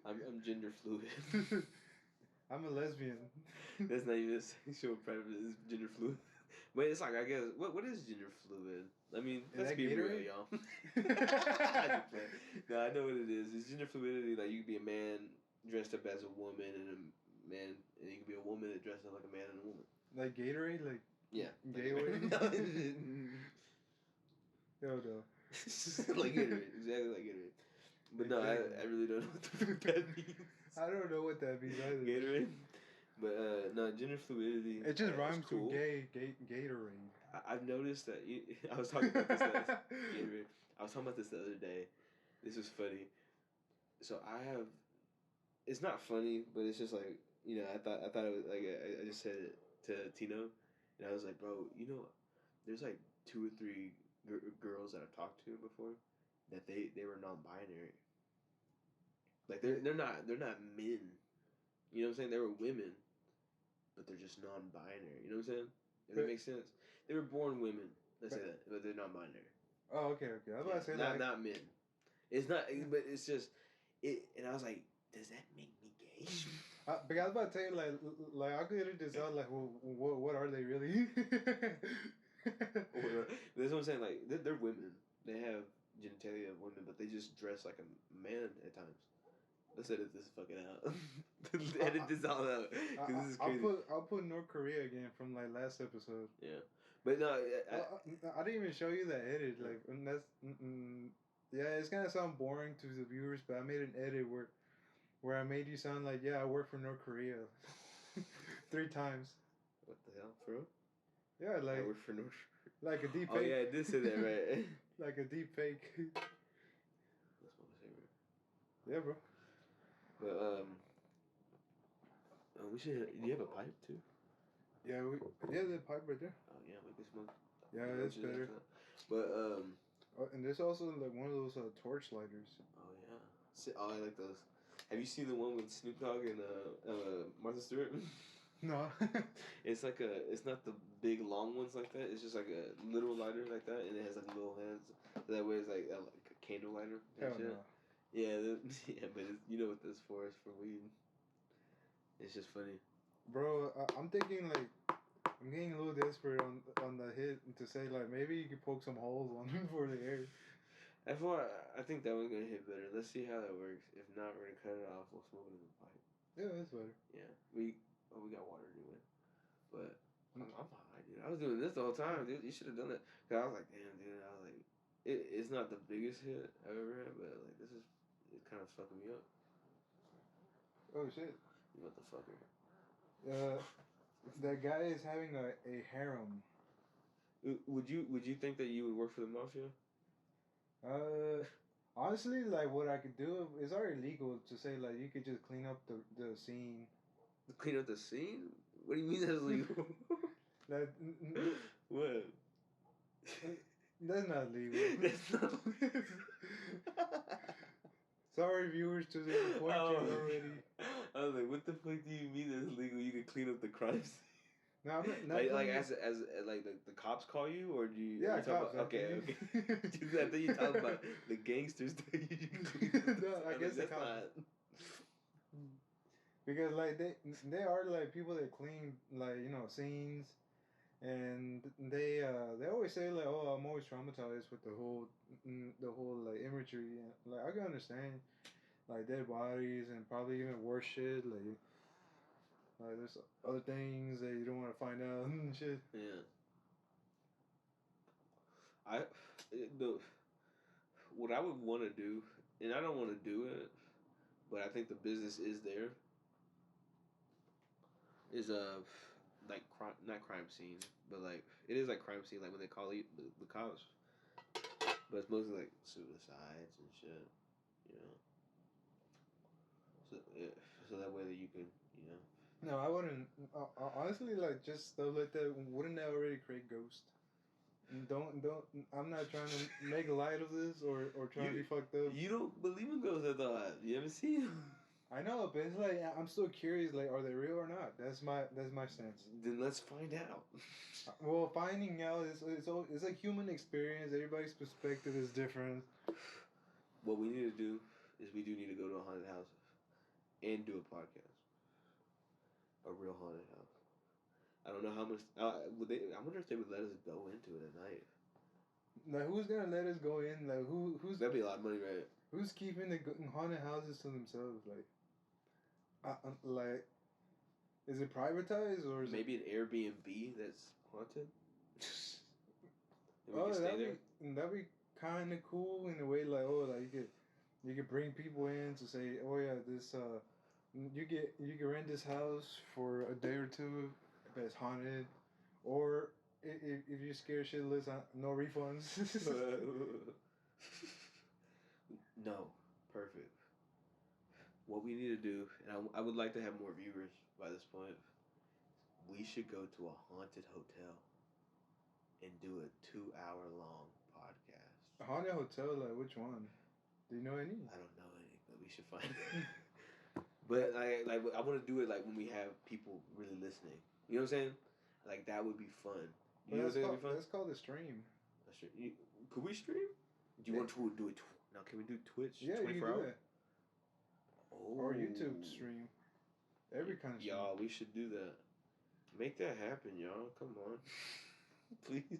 I'm gender fluid. I'm a lesbian. That's not even a sexual preference. It's gender fluid. But it's like I guess what is gender fluid? I mean, let's be real, y'all. No, I know what it is. It's gender fluidity. Like you can be a man dressed up as a woman and a man, and you can be a woman that dressed up like a man and a woman. Like Gatorade, like yeah, Gatorade. Yo, no. Like Gatorade, exactly like Gatorade. But no, I really don't know what the fuck that means. I don't know what that means either. Gatorade. But no, gender fluidity. It just rhymes cool. with Gatorade. I've noticed that. I was talking about this. Gatorade. I was talking about this the other day. This was funny. So I have. It's not funny, but it's just like I thought it was like I just said it to Tino, and I was like, bro, there's like 2 or 3 girls that I've talked to before, that they were non-binary. Like they're not men. You know what I'm saying? They were women, but they're just non-binary. You know what I'm saying? If that makes sense. They were born women. Let's say that, but they're non-binary. Oh, okay. I was about to say not men. It's not, but it's just it. And I was like, does that make me gay? But I was about to say like I could edit this out. Like, well, what are they really? That's what I'm saying. Like they're women. They have genitalia of women, but they just dress like a man at times. Let's edit this fucking out. Edit this all out. Cause this is crazy. I'll put North Korea again from like last episode. Yeah, but no, I didn't even show you that edit. Like that's yeah, it's gonna sound boring to the viewers, but I made an edit where I made you sound like I work for North Korea 3 times. What the hell, for real? Yeah, like I work for North. Like a deep. Oh yeah, I did say that right. Like a deep fake. That's my favorite. Yeah, bro. But we should. Do you have a pipe too? Yeah, the pipe right there. Oh yeah, we can smoke. Yeah, that's better. But and there's also like one of those torch lighters. Oh yeah. Oh, I like those. Have you seen the one with Snoop Dogg and Martha Stewart? No. It's like it's not the big long ones like that. It's just like a little lighter like that, and it has like little hands. So that way it's like a candle lighter. Hell shit. no. Yeah, but you know what this for? It's for weed. It's just funny. Bro, I'm thinking like I'm getting a little desperate on the hit to say like maybe you could poke some holes on them for the air. That's why I think that one's gonna hit better. Let's see how that works. If not, we're gonna cut it off. We'll smoke it in the pipe. Yeah, that's better. Yeah, we got water anyway. But I'm high, dude. I was doing this the whole time, dude. You should have done that. Cause I was like, damn, dude. I was like, it's not the biggest hit I've ever had, but like it's kind of fucking me up. Oh shit. You motherfucker. That guy is having a harem. Would you think that you would work for the mafia? Honestly, like what I could do is already legal to say like you could just clean up the scene. Clean up the scene? What do you mean that's legal? That What? that's not legal. That's not. Sorry, viewers, to disappoint you already. I was like, what the fuck do you mean that's legal? You can clean up the crime scene. No, I'm not like as like the cops call you, or do you? Yeah, you cops. about, okay. I think you talking about the gangsters that you clean up. No, I guess the cops. Because like they are like people that clean like scenes, and they always say like, oh, I'm always traumatized with the whole like imagery. Like I can understand like dead bodies and probably even worse shit like there's other things that you don't want to find out and shit. Yeah. What I would want to do, and I don't want to do it, but I think the business is there. Is like not crime scene, but like it is like crime scene, like when they call the cops, but it's mostly like suicides and shit, you know. So so that way that you can, you know. No, I wouldn't. Honestly, like just stuff like that. Wouldn't that already create ghost? Don't. I'm not trying to make light of this or trying to be fucked up. You don't believe in ghosts, I thought. You haven't seen them. I know, but it's like I'm still curious. Like, are they real or not? That's my sense. Then let's find out. Well, finding out it's a human experience. Everybody's perspective is different. What we need to do is we do need to go to a haunted house and do a podcast. A real haunted house. I don't know how much. Would they? I wonder if they would let us go into it at night. Like, who's gonna let us go in? Like, who's that'd be a lot of money, right? Who's keeping the haunted houses to themselves? Like, is it privatized or is maybe an Airbnb that's haunted? Oh, that'd be kind of cool in a way. Like, oh, like you could bring people in to say, oh yeah, this you can rent this house for a day or two if it's haunted, or if you're scared shitless, no refunds. No, perfect. What we need to do, and I would like to have more viewers by this point. We should go to a haunted hotel and do a 2-hour-long podcast. A haunted hotel, like which one? Do you know any? I don't know any, but we should find it. But I want to do it like when we have people really listening. You know what I'm saying? Like that would be fun. You know what I'm saying? That's called a stream. Could we stream? Do you want to do it? Now, can we do Twitch? Yeah, 24 you can do that. Oh. Or YouTube stream. Every kind of stream. Y'all, we should do that. Make that happen, y'all. Come on. Please.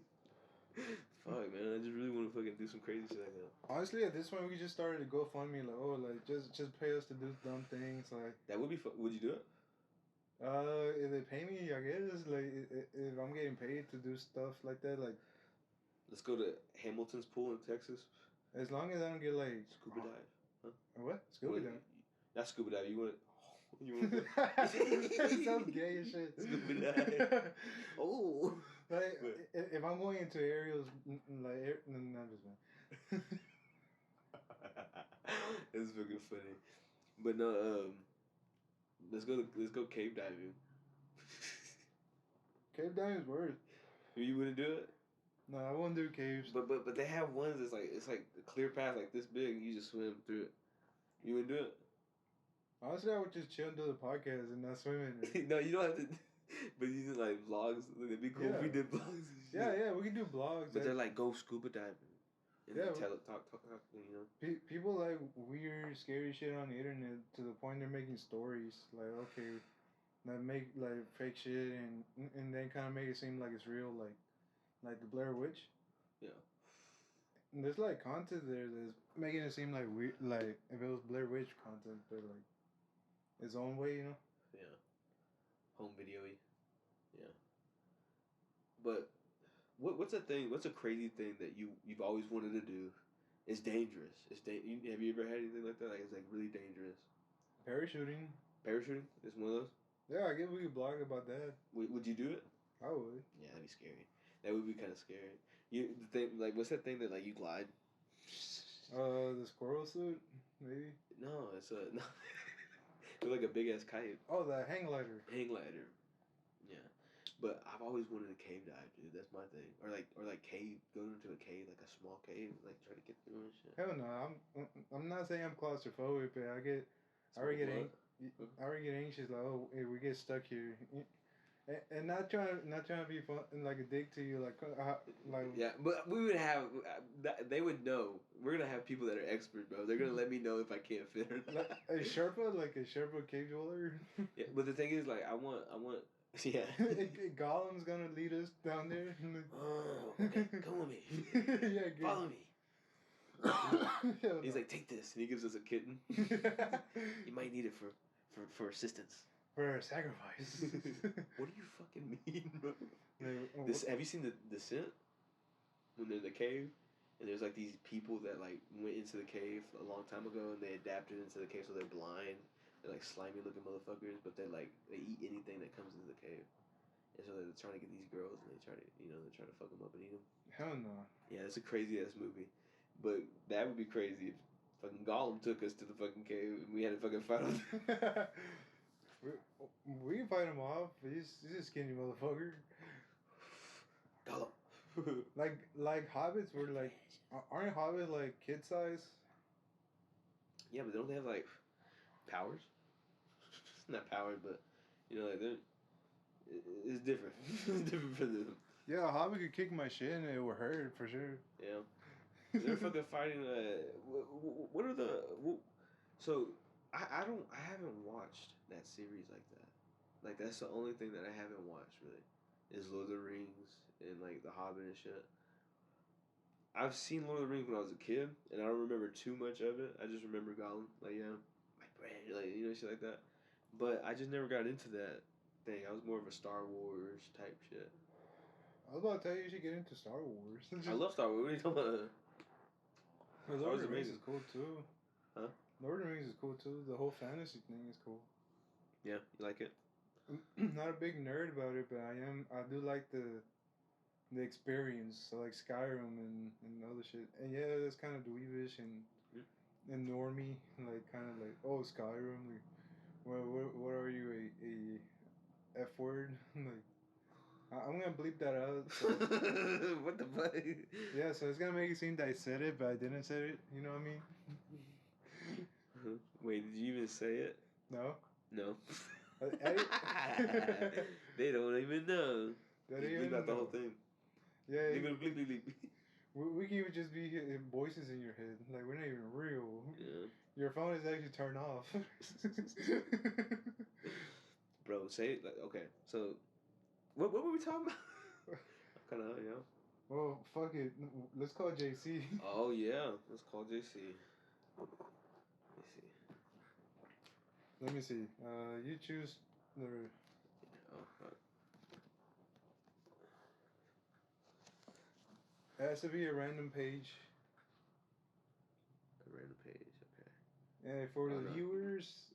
Fuck, man. I just really want to fucking do some crazy shit like that. Honestly, at this point, we just started to GoFundMe. Like, oh, like, just pay us to do dumb things. Like, that would be fun. Would you do it? If they pay me, I guess. Like, if I'm getting paid to do stuff like that, like. Let's go to Hamilton's pool in Texas. As long as I don't get, like. Scuba dive. Huh? What? Scuba dive? Not scuba dive. You want That sounds gay as shit. Scuba dive. Oh. Like, if I'm going into aerials, like, no, I'm just man. It's fucking funny, but no. Let's go cave diving. Cave diving is worse. You wouldn't do it? No, I won't do caves. But they have ones that's like it's like a clear path like this big. You just swim through it. You wouldn't do it? Honestly, I would just chill and do the podcast and not swim in it. No, you don't have to. But you do like vlogs. It'd be cool if we did vlogs. And shit. Yeah, we can do vlogs. But they're like go scuba diving. And yeah, talk, you know. People like weird, scary shit on the internet to the point they're making stories. Like, okay, that make like fake shit and then kind of make it seem like it's real, like the Blair Witch. Yeah. And there's like content there that's making it seem like weird, like if it was Blair Witch content, but like its own way, you know. Yeah. Home video-y. Yeah. But. What's a thing? What's a crazy thing that you've always wanted to do? It's dangerous. Have you ever had anything like that? Like it's like really dangerous. Parachuting. Parachuting is one of those. Yeah, I guess we could blog about that. Would you do it? I would. Yeah, that'd be scary. That would be kind of scary. The thing, like, what's that thing that like you glide? The squirrel suit, maybe. No, it's a no. It's like a big ass kite. Oh, the hang glider. Hang glider. Yeah, but I've always wanted a cave dive, dude. That's my thing. Or like cave, go into a cave, like a small cave, like try to get through and shit. Hell no, I'm not saying I'm claustrophobic, but I already get anxious. Like, oh, hey, we get stuck here. And not trying to be fun, like a dick to you, like yeah, but we would have they would know. We're gonna have people that are experts, bro. They're gonna let me know if I can't fit or not. a Sherpa cave dweller. Yeah, but the thing is, like, I want, yeah. Gollum's gonna lead us down there. Oh, okay, come with me. Yeah, good. Follow me. He's like, take this, and he gives us a kitten. You might need it for assistance. For a sacrifice. What do you fucking mean, bro? Have you seen the Descent? When they're in the cave, and there's like these people that like went into the cave a long time ago, and they adapted into the cave, so they're blind. They're like slimy looking motherfuckers, but they eat anything that comes into the cave, and so they're trying to get these girls, and they try to fuck them up and eat them. Hell no. Yeah, it's a crazy ass movie, but that would be crazy if fucking Gollum took us to the fucking cave and we had to fucking fight him. We can fight him off. He's a skinny motherfucker. Gollum. like hobbits were like, aren't hobbits like kid size? Yeah, but don't they have like powers? Not powers, but like it's different. It's different for them. Yeah, a hobbit could kick my shit and it would hurt for sure. Yeah, they're fucking fighting. What are the? So I haven't watched that series like that. Like that's the only thing that I haven't watched really, is Lord of the Rings and like The Hobbit and shit. I've seen Lord of the Rings when I was a kid, and I don't remember too much of it. I just remember Gollum, like my brain, like shit like that. But I just never got into that thing. I was more of a Star Wars type shit. I was about to tell you should get into Star Wars. I love Star Wars. What are you talking about? Lord of the Rings is cool too. Huh? Lord of the Rings is cool too. The whole fantasy thing is cool. Yeah, you like it? Not a big nerd about it, but I do like the experience. So like Skyrim and other shit. And yeah, it's kind of dweebish and normie, like kind of like, oh, Skyrim. Like, what are you, a F word? Like, I'm gonna bleep that out. So. What the fuck? Yeah, so it's gonna make it seem that I said it, but I didn't say it. You know what I mean? Wait, did you even say it? No. No. They don't even know. They just bleep out the whole thing. Yeah. Bleep, bleep. We can even just be voices in your head. Like, we're not even real. Yeah. Your phone is actually turned off. Bro, say it. Like, okay, so what were we talking about? Kind of, Well, fuck it. Let's call JC. Oh, yeah. Let's call JC. Let me see. You choose the... Oh, fuck. It has to be a random page. A random page, okay. And for the viewers,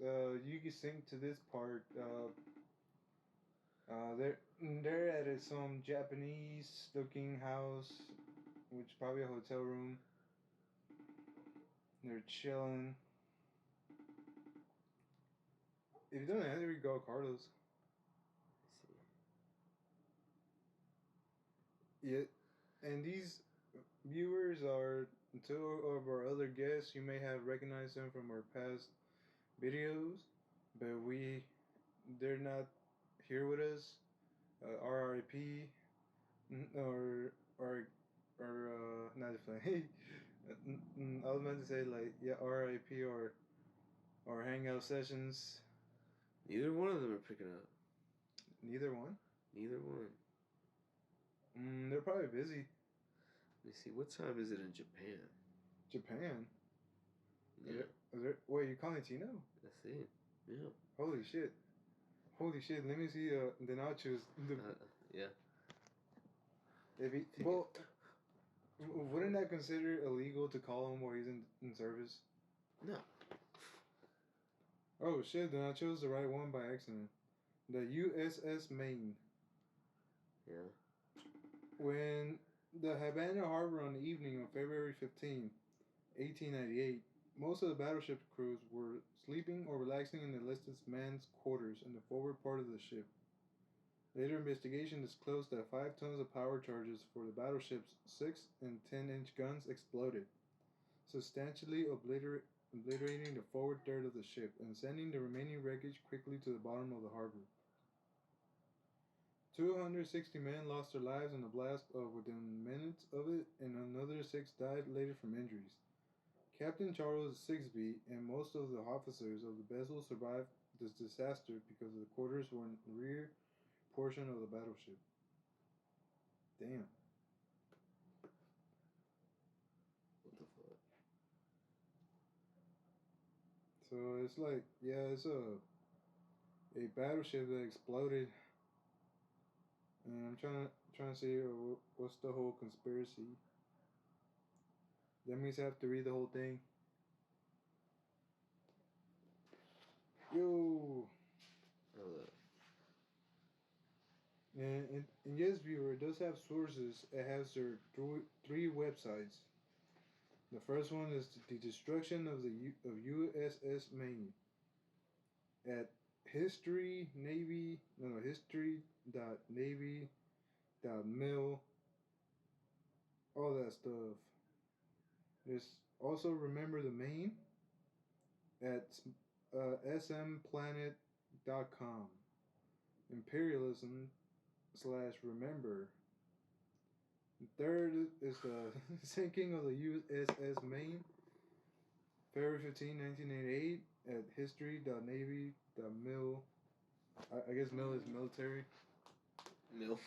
you can sync to this part. They're at some Japanese-looking house, which is probably a hotel room. They're chilling. If you don't answer, we go Carlos. Yeah, and these viewers are two of our other guests. You may have recognized them from our past videos, but they're not here with us. RIP, or not the flame. I was meant to say like, yeah, RIP or hangout sessions. Neither one of them are picking up. Neither one? Neither one. They're probably busy. Let me see. What time is it in Japan? Japan? Yeah. Wait, you calling Tino? That's it. Yeah. Holy shit. Let me see the nachos. Yeah. Well, wouldn't that consider illegal to call him while he's in service? No. Oh shit, then I chose the right one by accident. The USS Maine. Yeah. When the Havana harbor on the evening of February 15, 1898, most of the battleship crews were sleeping or relaxing in the enlisted men's quarters in the forward part of the ship. Later investigation disclosed that 5 tons of power charges for the battleship's 6 and 10-inch guns exploded, substantially obliterating the forward third of the ship and sending the remaining wreckage quickly to the bottom of the harbor. 260 men lost their lives in the blast within minutes of it, and another 6 died later from injuries. Captain Charles Sigsbee and most of the officers of the vessel survived this disaster because the quarters were in the rear portion of the battleship. Damn. What the fuck? So it's like, yeah, it's a battleship that exploded, and I'm trying to see what's the whole conspiracy. That means I have to read the whole thing. Yo. And yes, viewer, it does have sources. It has their 3 websites. The first one is the destruction of the USS Maine at history.navy.mil, all that stuff. There's also Remember the Maine at smplanet.com. Imperialism/remember. Third is the sinking of the USS Maine, February 15, 1988, at history.navy.mil. I guess mil is military. Mil.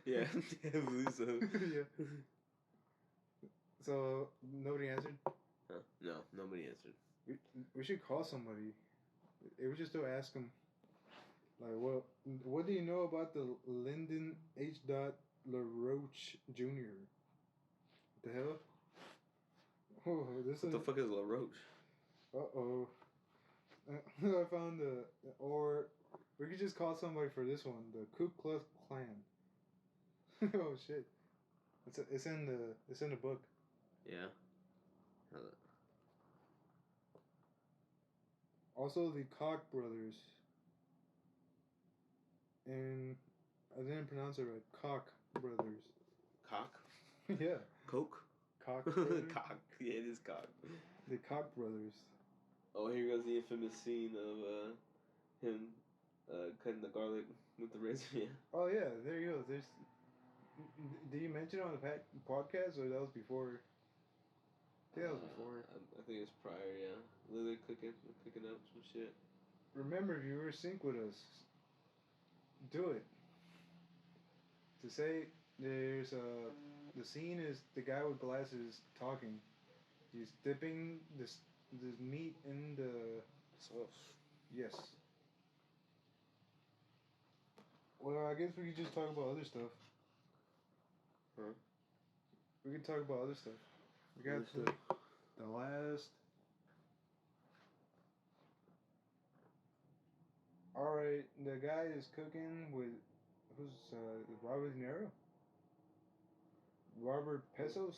Yeah, I believe so. Yeah. So, nobody answered? Huh? No, nobody answered. We should call somebody. We should still ask them. Like, what do you know about the Lyndon H. LaRoche Jr.? What the hell? Oh, What the fuck is LaRoche? Uh-oh. I found or we could just call somebody for this one, the Ku Klux Klan. Oh shit. It's in the book. Yeah. Also the Koch brothers. And I didn't pronounce it right. Koch brothers. Cock? Yeah. Coke? Koch brothers. Cock. Yeah, it is cock. The Koch brothers. Oh, here goes the infamous scene of him cutting the garlic with the razor. Yeah. Oh yeah, there you go. Did you mention it on the podcast, or that was before? Yeah, that was before. I think it's prior. Yeah, Lily cooking up some shit. Remember, viewers, sync with us. Do it. To say there's the scene is the guy with glasses talking. He's dipping this meat in the sauce. Yes. Well, I guess we could just talk about other stuff. Huh? We could talk about other stuff. We got the last. All right, the guy is cooking with who's Robert De Niro? Robert Pesos.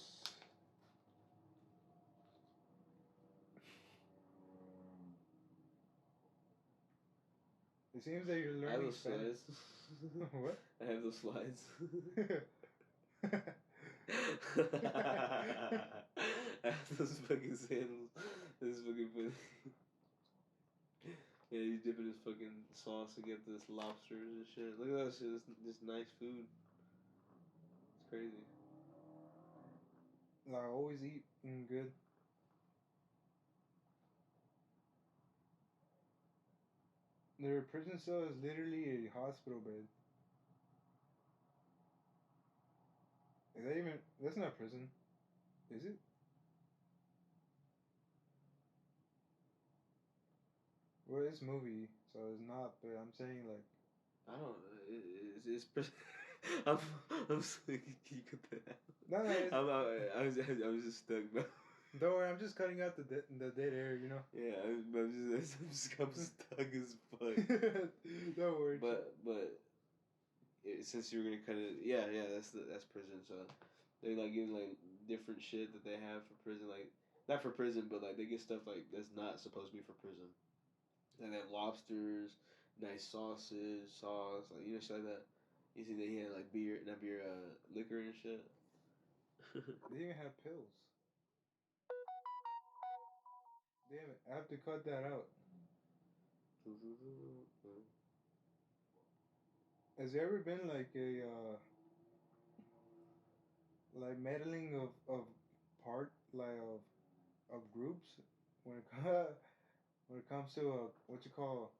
It seems that you're learning. I have those Spanish. slides. What? I have those slides. I have those fucking sandals. This is fucking funny. Yeah, he's dipping his fucking sauce to get this lobsters and shit. Look at that shit. This nice food. It's crazy. I always eat good. Their prison cell is literally a hospital bed. Is that even? That's not prison, is it? Well, it's movie, so it's not. But I'm saying like. I don't. It's I'm sorry. Can you cut that out? No, I was just stuck, bro. Don't worry, I'm just cutting out the dead air, you know. Yeah, I'm stuck as fuck. Don't worry. But since you're gonna cut it, yeah, that's prison. So they like give like different shit that they have for prison, like not for prison, but like they get stuff like that's not supposed to be for prison. Like they have lobsters, nice sauces, sauce, like shit like that. You see, they had like beer, not beer, liquor and shit. They even have pills. Damn it! I have to cut that out. Has there ever been like a like meddling of part like of groups when it when it comes to what you call?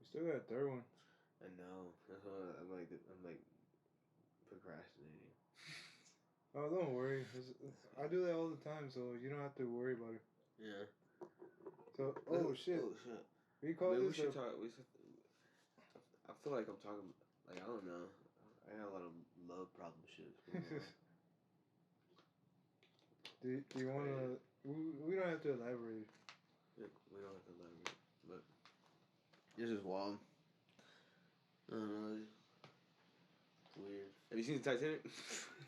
We still got a third one. I know. That's why I'm like procrastinating. Oh, don't worry. I do that all the time, so you don't have to worry about it. Yeah. So, oh shit. Oh shit. We call Maybe we this should talk. I feel like I'm talking. Like I don't know. I got a lot of love problem shit going on. do you want to? We don't have to elaborate. Yeah, we don't have to elaborate, but this is wild. I don't know. It's weird. Have you seen the Titanic?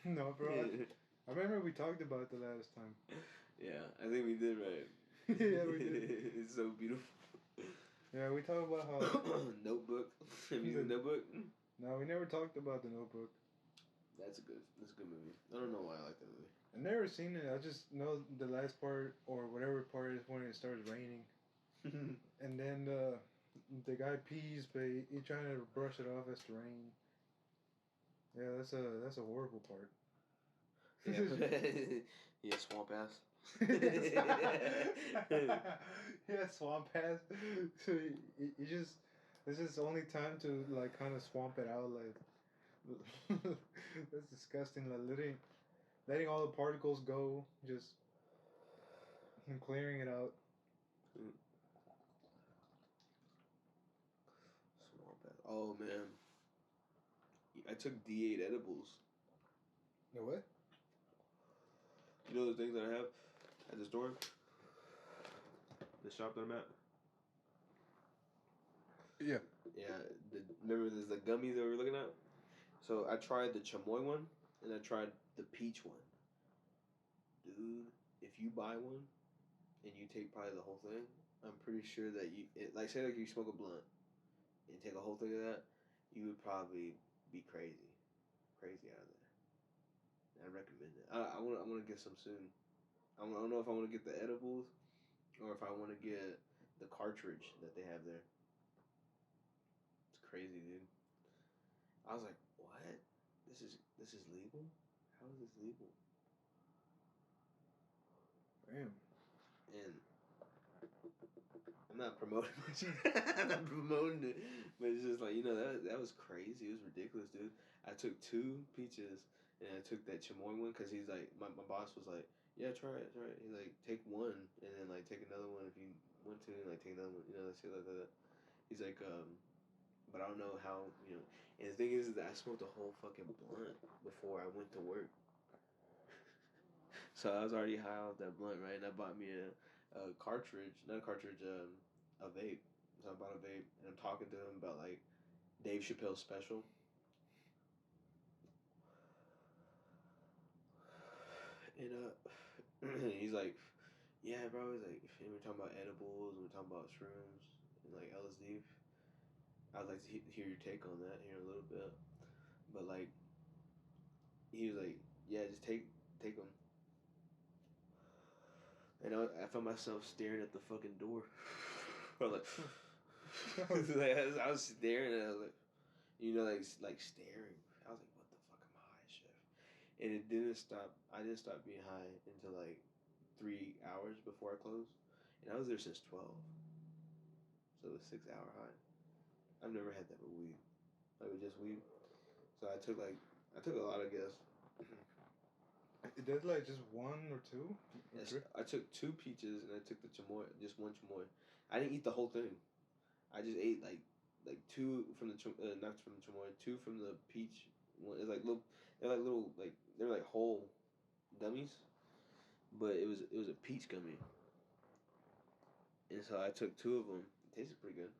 No, bro. I remember we talked about it the last time. Yeah, I think we did, right? Yeah, we did. It's so beautiful. Yeah, we talked about how Notebook. Have you seen the Notebook? No, we never talked about the Notebook. That's a good movie. I don't know why I like that movie. I've never seen it. I just know the last part or whatever part is when it starts raining, and then the guy pees, but he's trying to brush it off as the rain. Yeah, that's a horrible part. Yeah, yeah, swamp ass. Yeah, swamp ass. So you just this is only time to like kind of swamp it out. Like that's disgusting. Like letting all the particles go, just clearing it out. Swamp ass. Oh man, I took D8 edibles. You know what? You know the things that I have at the store? The shop that I'm at? Yeah. Yeah, remember there's the gummies that we were looking at? So I tried the chamoy one, and I tried the peach one. Dude, if you buy one, and you take probably the whole thing, I'm pretty sure that like say like you smoke a blunt, and take a whole thing of that, you would probably be crazy out of there. I recommend it. I want to get some soon. I don't know if I want to get the edibles or if I want to get the cartridge that they have there. It's crazy, dude. I was like, what? This is legal? How is this legal? Damn. And I'm not promoting I'm not promoting it, but it's just like that was crazy. It was ridiculous, dude. I took 2 peaches and I took that chamoy one because he's like my boss was like, yeah, try it. He's like, take one and then like take another one if you want to, and like take another one, shit like that. He's like, but I don't know how, And the thing is that I smoked a whole fucking blunt before I went to work. So I was already high off that blunt, right? And I bought me a cartridge, not a cartridge, a vape. So I bought a vape, and I'm talking to him about like Dave Chappelle's special. And he's like, yeah, bro. He's like, and we're talking about edibles, and we're talking about shrooms and like LSD. I'd like to hear your take on that here in a little bit, but like, he was like, yeah, just take them. And I found myself staring at the fucking door. I was like, I was staring and I was like, like staring. I was like, what the fuck am I high, chef? And it didn't stop. I didn't stop being high until like 3 hours before I closed. And I was there since 12. So it was 6 hour high. I've never had that with weed. Like with just weed. So I took a lot, I guess. There's like just 1 or 2? Yes, I took 2 peaches and I took the chamoy, just 1 chamoy. I didn't eat the whole thing. I just ate like 2 from the not from the chamoy, 2 from the peach. It's like little, they're like whole gummies, but it was a peach gummy. And so I took 2 of them. It tasted pretty good.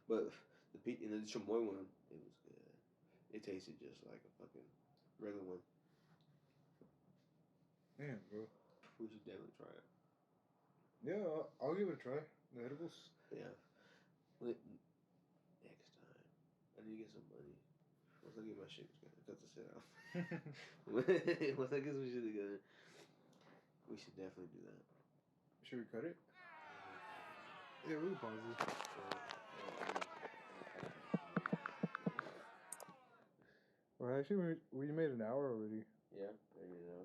But And the chamoy one, it was good. It tasted just like a fucking regular one. Damn, bro. We should definitely try it. Yeah, I'll give it a try. The edibles. Yeah. Next time, I need to get some money. Once I get my shit together, cut this shit out. Once I get some shit together, we should definitely do that. Should we cut it? Yeah, we can pause it. Well, actually, we made an hour already. Yeah, there you go.